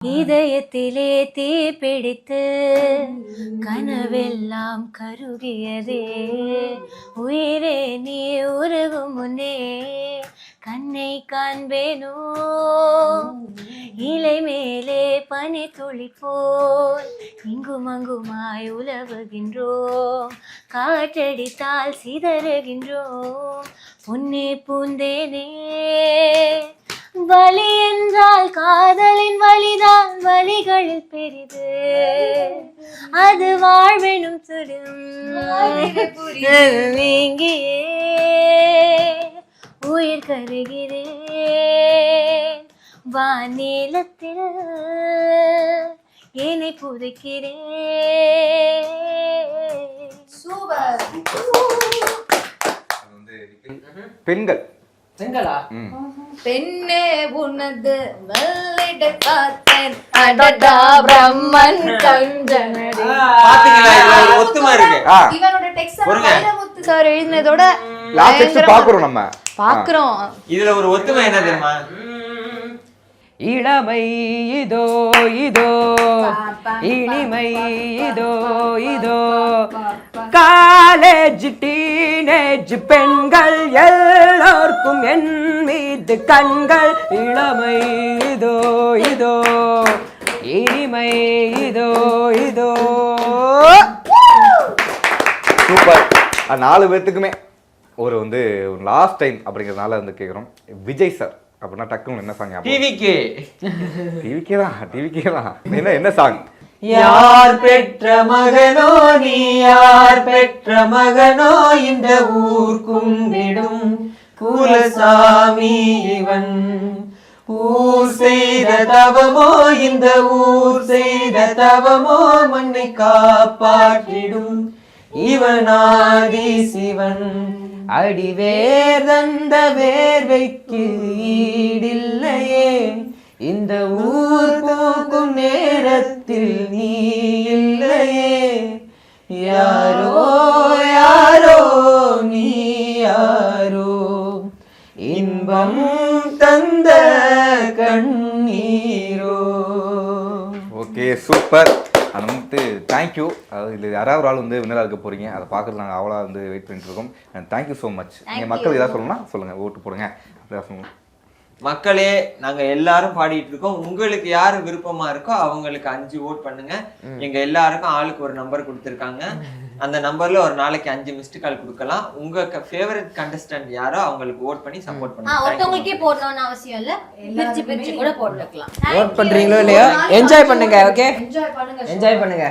இதயத்திலே தீ பிடித்து கனவெல்லாம் கருகியதே, உயிரே நீ உருகும் முன்னே கண்ணை காண்பேனோ, இலை மேலே பனி துளி போல் இங்கும் அங்குமாய் உலவுகின்றோம், காற்றடித்தால் சிதறுகின்றோம் பொன்னே பூந்தேனே. வலி என்றால் காதலின் வலிதான் வலிகளில் பெரிது, அது வாழ்வெனும் சுடும் நீங்கியே உயிர் கருகிறேன், வானீலத்தில் என்னை புதைக்கிறேன். சூப்பர். பெண்கள் பெண்களா? பெண்ணே உனது வெள்ளிட காத்தேன் அடடா பிரம்மன் கஞ்சனடி. பாத்தீங்களா இது ஒத்துமா இருக்கு. இவனோட டெக்ஸ்ட் வைரமுத்து சார் எழுதினதோட லாஸ்ட் டெக்ஸ்ட் பாக்குறோம் நம்ம. பாக்குறோம். இதுல ஒரு ஒத்துமை என்ன தெரியுமா? இளமை இதோ இதோ இனிமை இதோ இதோ, காலேஜ் டீனேஜ் பெண்கள் எல்லோருக்கும் என் மீது கண்கள். இளமை இதோ இதோ இனிமை இதோ இதோ. சூப்பர். 4 பேத்துக்குமே ஒரு லாஸ்ட் டைம் அப்படிங்கிறதுனால கேட்குறோம். விஜய் சார் அப்படின்னா டக்குன்னு என்ன சாங்? டிவிகே தான். என்ன சாங்? யார் பெற்ற மகனோ நீ, யார் பெற்ற மகனோ இந்த ஊர் கும்பிடும் குலசாமி இவன், ஊர் செய்த தவமோ இந்த ஊர் செய்த தவமோ மண்ணை காப்பாற்றிடும் இவனாதி சிவன், அடிவேர் தந்த வேர்வைக்கு ஈடில்லையே, இந்த ஊர் போக்கும் நேரத்தில் நீ இல்லையே, யாரோ யாரோ நீ யாரோ, இன்பம் தந்த கண்ணீரோ. Okay super. தேங்க்யூ. அதாவது இதில் யாராவது ஒரு ஆள் வின்னராக இருக்க போகிறீங்க, அதை பார்க்குறது நாங்கள் அவ்வளோ வெயிட் பண்ணிட்டு இருக்கோம். And thank you so much. நீங்கள் மக்கள் ஏதாவது சொல்லணும்னா சொல்லுங்கள், ஓட்டு போடுங்க அப்படிதான் சொல்லுங்கள். மக்களே, நாங்க எல்லாரும் பாடிட்டு இருக்கோம். உங்களுக்கு யாரு விருப்பமா இருக்கோ அவங்களுக்கு 5 ஓட் பண்ணுங்க. எங்க எல்லாருக்கும் ஆளுக்கு ஒரு நம்பர் கொடுத்துருக்காங்க. அந்த நம்பர்ல ஒரு நாளைக்கு 5 மிஸ்டு கால் கொடுக்கலாம். உங்க ஃபேவரட் கண்டஸ்டன்ட் யாரோ அவங்களுக்கு ஓட் பண்ணி சப்போர்ட் பண்ணுங்க. ஒருத்தவங்களுக்கே போடணும்னு அவசியம் இல்ல, பிரிச்சு கூட போட்டுக்கலாம். ஓட் பண்றீங்களோ இல்லையோ, என்ஜாய் பண்ணுங்க. ஓகே, என்ஜாய் பண்ணுங்க.